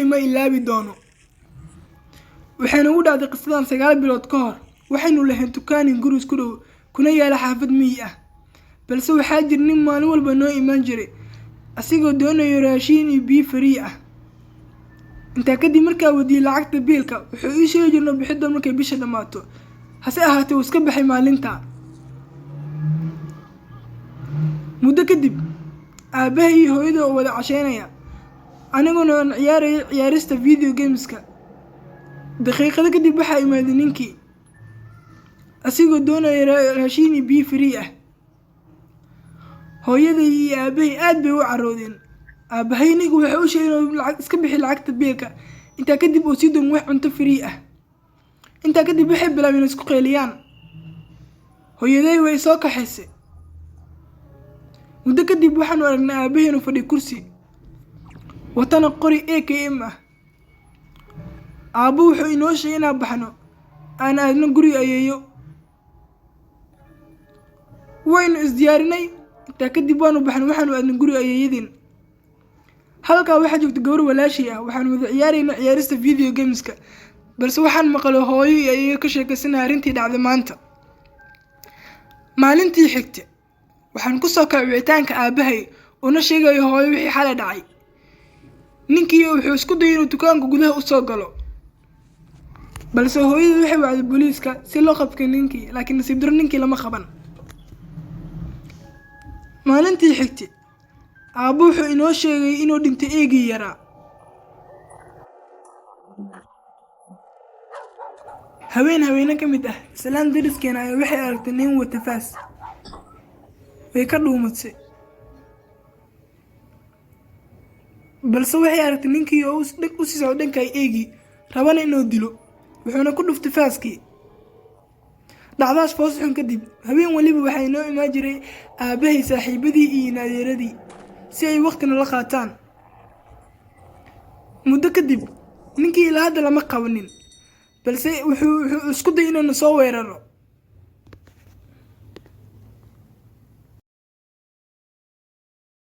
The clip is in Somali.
ma ilaabi doono. waxayna u dhacday qisadan 9 bilood ka hor. waxaynu lahayn tukaanin guri isku dhow kuna yaala xaafad miyi ah, balse waxaa jir nin maalin walba noo imaan jiray asigoo doonayo raashin iyo biyo free ah. intaa kadib markaa wadiiyay lacagta biilka wuxuu ii sheegi jirnay bixidda markay bisha dhamaato, hase ahaatee uu iska baxay maalinta. muddo kadib aabahay iyo hooyada oo wada casheynaya, aniguna aan ciyaarayay ciyaarista video gameska. daqiiqado kadib waxaa imaaday ninkii asigoo doonaya raashin iyo biyo free ah. hooyaday iyo aabahay aad bay u caroodeen. aabahay ninka wuxuu u sheegay inuu lacag iska bixi lacagta biilka, intaa kadib uu sii doono wax cunto free ah. intaa kadib waxay bilaabeen isku qeyliyaan. hooyaday way soo kaxaysay. muddo kadib waxaanu aragnay aabahay inuu fadhiyo kursi watana qori AKM ah. aabbo wuxuu inoo sheegay inaan baxno aan aadno guriga ayeeyo. waynu isdiyaarinay. intaa kadib waanu baxnay waxaanu aadnay guriga ayeeyadeen. halkaa waxaa joogta gabar walaashii ah. waxaanu wada ciyaaraynay ciyaarista video gameska, balse waxaan maqlay hooyo iyo ayeeyo ka sheekaysanaya arrintii dhacday maanta. maalintii xigtay waxaan ku soo kacay wicitaanka aabahay una sheegayo hooyo wixii xalay dhacay. ninkii wuxuu isku dayay inuu dukaanka gudaha u soo galo, balse hooyadu waxay wacday booliiska si loo qabto ninkii, laakiin nasiib darro ninkii lama qaban. maalintii xigtay aabbo wuxuu inoo sheegay inuu dhintay eegii yaraa. haweene ka mid ah islaan dariskeena ayaa waxay aragtay nin wata faas. way ka dhuumatay, balse waxay aragtay ninkii oo u sii socda dhanka eegii rabana inuu dilo, wuxuuna ku dhuftay faaskii. dhacdaas foos xun kadib habeen waliba waxaa inoo imaan jiray aabahay saaxiibadii iyo naadeeradii si ay waqtina la qaataan. muddo kadib ninkii ilaa hadda lama qabanin, balse wuxuu isku dayay inuu soo weeraro.